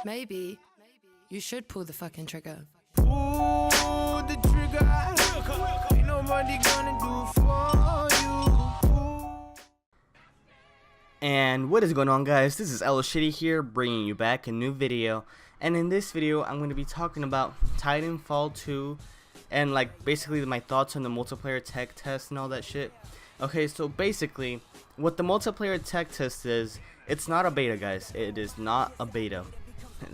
Maybe you should pull the fucking trigger. Pull the trigger. Ain't nobody gonna do for you. And what is going on, guys? This is Shady here, bringing you back a new video. And in this video, I'm going to be talking about Titanfall 2 and like basically my thoughts on the multiplayer tech test and all that shit. Okay, so basically what the multiplayer tech test is, it's not a beta, guys. It is not a beta,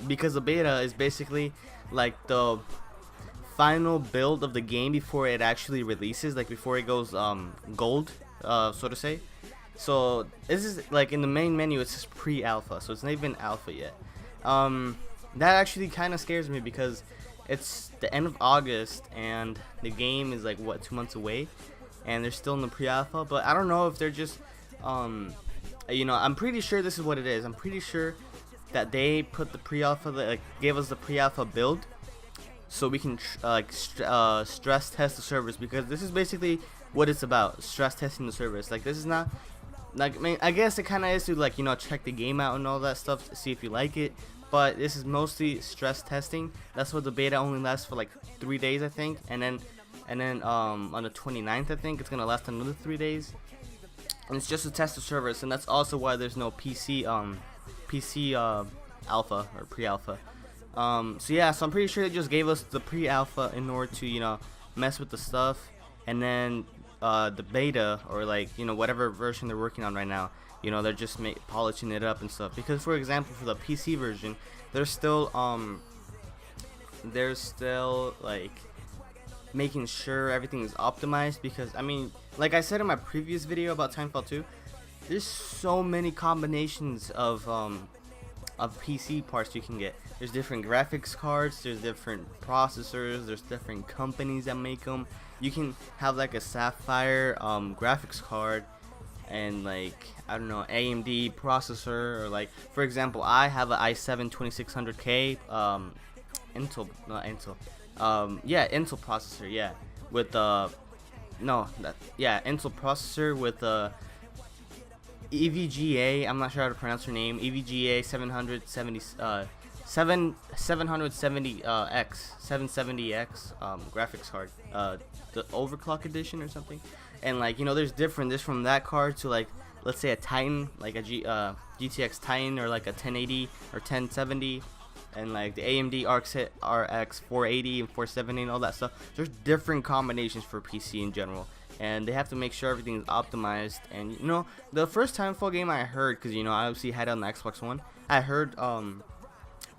because a beta is basically like the final build of the game before it actually releases, like before it goes gold, so to say. So this is like in the main menu, it says pre-alpha, so it's not even alpha yet. That actually kind of scares me because it's the end of August and the game is like what, 2 months away, and they're still in the pre-alpha. But I don't know if they're just you know, I'm pretty sure this is what it is. I'm pretty sure that they put the pre-alpha, like gave us the pre-alpha build so we can stress test the servers, because this is basically what it's about, stress testing the servers. Like, this is not like, I mean, I guess it kind of is to, like, you know, check the game out and all that stuff to see if you like it, but this is mostly stress testing. That's what the beta only lasts for like 3 days, I think, and then on the 29th, I think it's gonna last another 3 days, and it's just to test the servers. And that's also why there's no PC alpha or pre-alpha. So yeah, so I'm pretty sure they just gave us the pre-alpha in order to, you know, mess with the stuff, and then the beta, or like, you know, whatever version they're working on right now, you know, they're just polishing it up and stuff. Because for example, for the PC version, they're still like making sure everything is optimized, because I mean, like I said in my previous video about Titanfall 2, there's so many combinations of PC parts you can get. There's different graphics cards, there's different processors, there's different companies that make them. You can have like a Sapphire graphics card and like, I don't know, AMD processor, or like, for example, I have an i7 2600K Intel processor, yeah, with Intel processor with EVGA, I'm not sure how to pronounce her name, EVGA 770X graphics card, the overclock edition or something. And like, you know, there's from that card to like, let's say a Titan, like a GTX Titan, or like a 1080 or 1070, and like the AMD RX 480 and 470 and all that stuff. There's different combinations for PC in general, and they have to make sure everything is optimized. And you know, the first Titanfall game I heard, because you know, I obviously had it on the Xbox One, I heard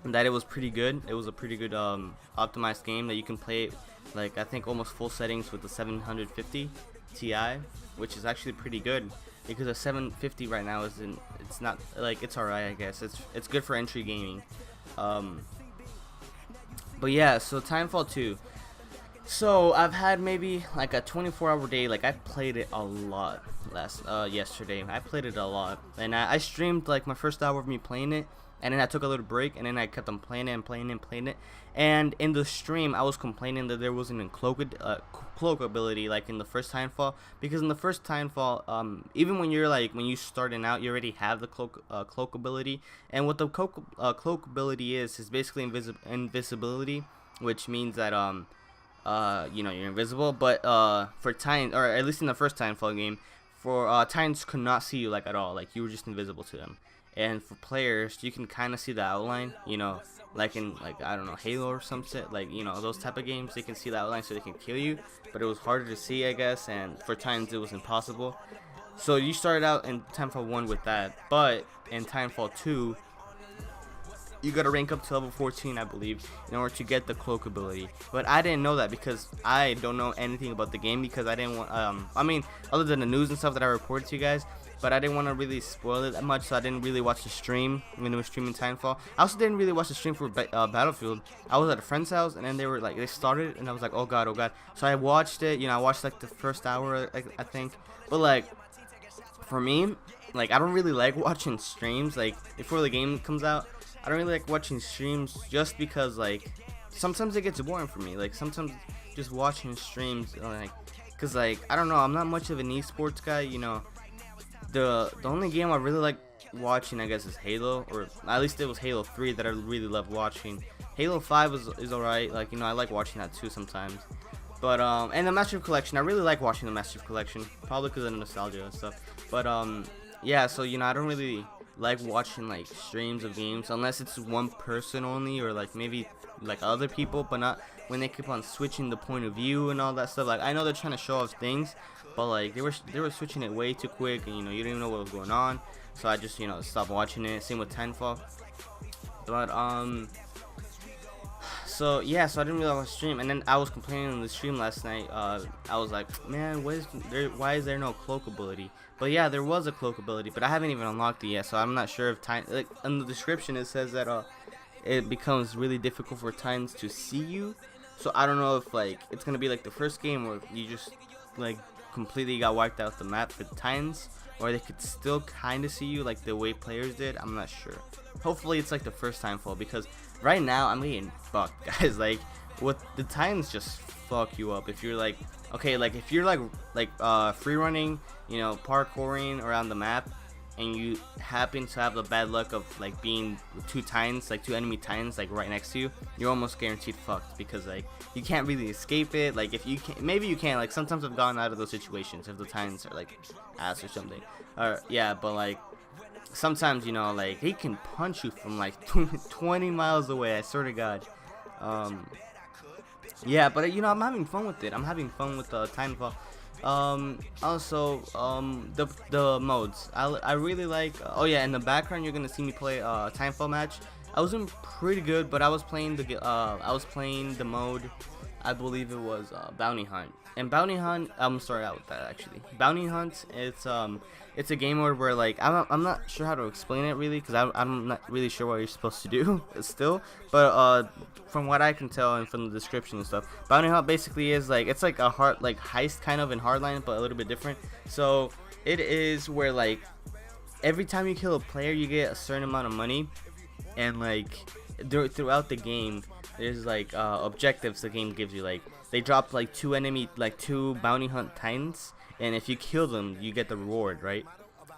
that it was pretty good. It was a pretty good optimized game that you can play, like I think almost full settings with the 750 Ti, which is actually pretty good, because a 750 right now it's not like, it's alright, I guess. It's good for entry gaming. But yeah, so Titanfall 2. So I've had maybe like a 24-hour day. Like, I played it a lot yesterday. I played it a lot, and I streamed like my first hour of me playing it, and then I took a little break, and then I kept on playing it. And in the stream, I was complaining that there wasn't a cloak ability like in the first Titanfall, because in the first Titanfall, even when you starting out, you already have the cloak ability. And what the cloak ability is basically invisibility, which means that you know, you're invisible. But for Titan, or at least in the first Titanfall game, for Titans could not see you like at all. Like, you were just invisible to them. And for players, you can kind of see the outline, you know, like in, like, I don't know, Halo or some shit, like, you know, those type of games, they can see the outline so they can kill you, but it was harder to see, I guess, and for Titans it was impossible. So you started out in Titanfall 1 with that, but in Titanfall 2, you gotta rank up to level 14, I believe, in order to get the cloak ability. But I didn't know that, because I don't know anything about the game, because I didn't want, I mean, other than the news and stuff that I reported to you guys, but I didn't want to really spoil it that much, so I didn't really watch the stream when they were streaming Titanfall. I also didn't really watch the stream for Battlefield. I was at a friend's house, and then they started, and I was like, oh god, oh god. So I watched it, you know, I watched like the first hour, I think. But like, for me, like, I don't really like watching streams, like, before the game comes out. I don't really like watching streams, just because, like, sometimes it gets boring for me. Like, sometimes just watching streams, like, because, like, I don't know, I'm not much of an esports guy, you know. The only game I really like watching, I guess, is Halo, or at least it was Halo 3 that I really loved watching. Halo 5 is alright, like, you know, I like watching that too sometimes. But and the Master Chief Collection, I really like watching the Master Chief Collection, probably because of the nostalgia and stuff. But yeah, so you know, I don't really like watching like streams of games unless it's one person only, or like maybe like other people, but not when they keep on switching the point of view and all that stuff. Like, I know they're trying to show off things, but like they were switching it way too quick, and you know, you didn't even know what was going on. So I just, you know, stopped watching it. Same with Titanfall. But so yeah, so I didn't really watch stream, and then I was complaining on the stream last night. I was like, man, why is there no cloak ability? But yeah, there was a cloak ability, but I haven't even unlocked it yet, so I'm not sure if like in the description it says that it becomes really difficult for Titans to see you. So I don't know if like it's gonna be like the first game where you just like completely got wiped out the map for the Titans, or they could still kind of see you like the way players did. I'm not sure. Hopefully it's like the first Titanfall, because right now I'm getting fucked, guys. Like, with the Titans just fuck you up if you're like, okay, like if you're like free running, you know, parkouring around the map, and you happen to have the bad luck of like being two Titans, like two enemy Titans, like right next to you, you're almost guaranteed fucked, because like you can't really escape it. Like, if you can, maybe you can, like sometimes I've gotten out of those situations if the Titans are like ass or something, or yeah, but like sometimes, you know, like he can punch you from like 20 miles away, I swear to God. Yeah, but you know, I'm having fun with it. I'm having fun with Titanfall. Also, the modes, I really like. Oh yeah, in the background you're gonna see me play a Titanfall match. I was doing pretty good, but I was playing the mode, I believe it was Bounty Hunt. And Bounty Hunt, I'm sorry out with that actually. Bounty Hunt, it's a game mode where like I'm not sure how to explain it really, because I'm not really sure what you're supposed to do still. But from what I can tell and from the description and stuff, Bounty Hunt basically is like, it's like a heist kind of in Hardline, but a little bit different. So it is where like every time you kill a player, you get a certain amount of money, and like throughout the game, there's like objectives the game gives you. Like, they drop like two Bounty Hunt Titans, and if you kill them, you get the reward, right?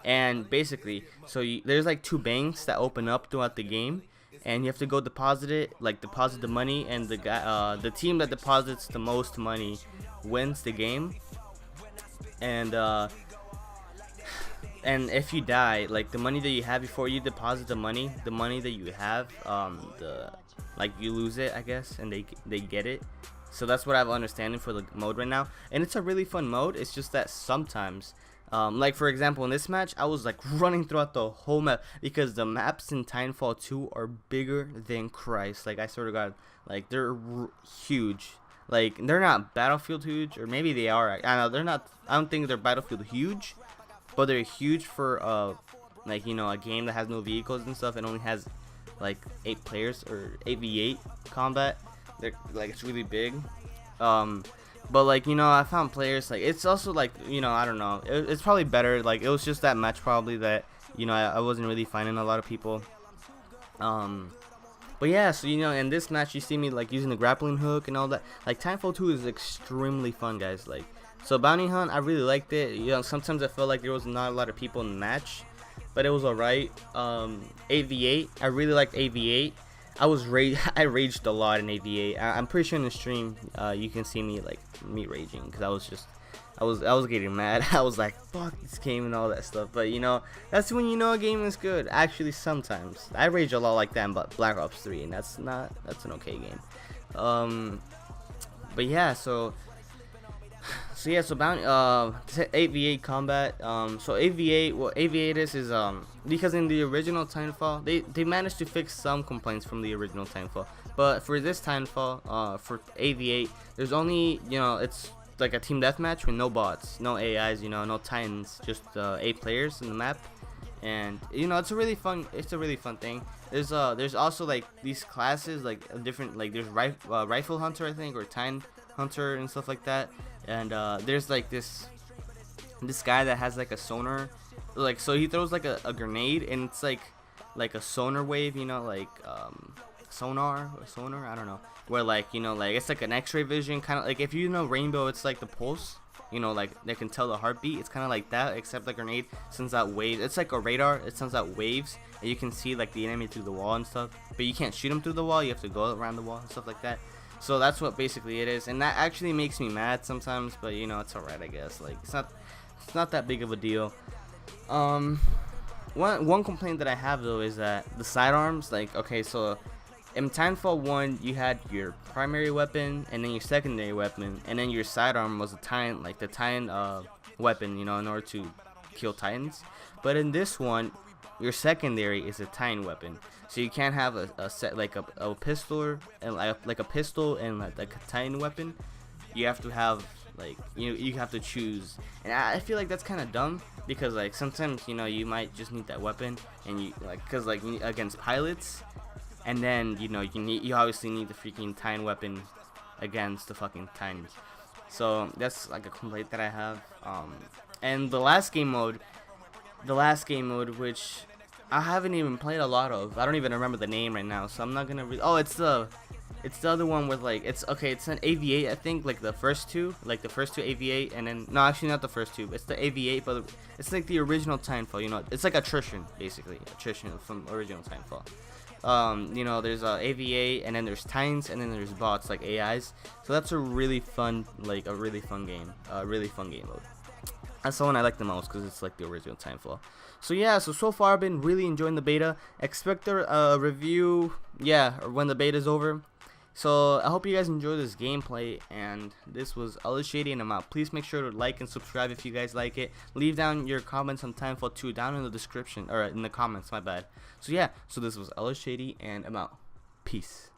And basically, so there's like two banks that open up throughout the game, and you have to go deposit the money, and the team that deposits the most money wins the game. And if you die, like the money that you have before you deposit the money that you have, like you lose it, I guess, and they get it. So that's what I have understanding for the mode right now, and it's a really fun mode. It's just that sometimes, like for example in this match, I was like running throughout the whole map, because the maps in Titanfall 2 are bigger than Christ. Like, I swear to God, like they're huge. Like, they're not Battlefield huge, or maybe they are. I know they're not. I don't think they're Battlefield huge, but they're huge for like, you know, a game that has no vehicles and stuff and only has like 8 players, or 8v8 combat. They're like, it's really big. But like, you know, I found players, like, it's also like, you know, I don't know, it's probably better. Like, it was just that match probably that, you know, I wasn't really finding a lot of people. But yeah, so you know, in this match you see me like using the grappling hook and all that. Like, Titanfall 2 is extremely fun, guys. Like, so Bounty Hunt, I really liked it. You know, sometimes I felt like there was not a lot of people in the match, but it was alright. 8v8, I really liked 8v8. I raged a lot in 8v8. I'm pretty sure in the stream you can see me raging, because I was getting mad. I was like, fuck this game and all that stuff. But you know, that's when you know a game is good. Actually, sometimes I rage a lot like that, but Black Ops 3, and that's an okay game. But yeah, so Bounty 8v8 combat. So 8v8, what 8v8 is because in the original Titanfall they managed to fix some complaints from the original Titanfall, but for this Titanfall, for 8v8, there's only, you know, it's like a team deathmatch with no bots, no AIs, you know, no Titans, just 8 players in the map. And you know, it's a really fun thing. There's also like these classes, like different, like there's rifle hunter, I think, or Titan hunter and stuff like that. And there's like this guy that has like a sonar, like, so he throws like a grenade, and it's like a sonar wave, you know, like sonar, I don't know, where like, you know, like it's like an X-ray vision, kind of like, if you know Rainbow, it's like the pulse, you know, like they can tell the heartbeat. It's kind of like that, except the grenade sends out waves. It's like a radar. It sends out waves, and you can see like the enemy through the wall and stuff. But you can't shoot them through the wall. You have to go around the wall and stuff like that. So that's what basically it is, and that actually makes me mad sometimes. But you know, it's alright, I guess. Like it's not that big of a deal. One complaint that I have though is that the sidearms, like, okay, so in Titanfall 1 you had your primary weapon and then your secondary weapon, and then your sidearm was a Titan, like the Titan weapon, you know, in order to kill Titans. But in this one, your secondary is a Titan weapon, so you can't have a set like a pistol and like a pistol and like a Titan weapon. You have to have like you have to choose, and I feel like that's kind of dumb, because like sometimes, you know, you might just need that weapon, and you like, because like against pilots, and then, you know, you obviously need the freaking Titan weapon against the fucking Titans. So that's like a complaint that I have. And the last game mode, which I haven't even played a lot of. I don't even remember the name right now, so I'm not gonna oh, it's the other one with like, it's an AV8, I think, like the first two AV8, and then, no, actually not the first two, it's the AV8, but it's like the original Titanfall, you know, it's like attrition, basically, attrition from original Titanfall. You know, there's AV8, and then there's Titans, and then there's bots, like AIs, so that's a really fun, like a really fun game mode. That's the one I like the most, because it's like the original Titanfall. So yeah, so far I've been really enjoying the beta. Expect a review, yeah, when the beta's over. So I hope you guys enjoy this gameplay, and this was Shady, and I'm out. Please make sure to like and subscribe if you guys like it. Leave down your comments on Titanfall 2 down in the description, or in the comments, my bad. So yeah, so this was Shady, and I'm out. Peace.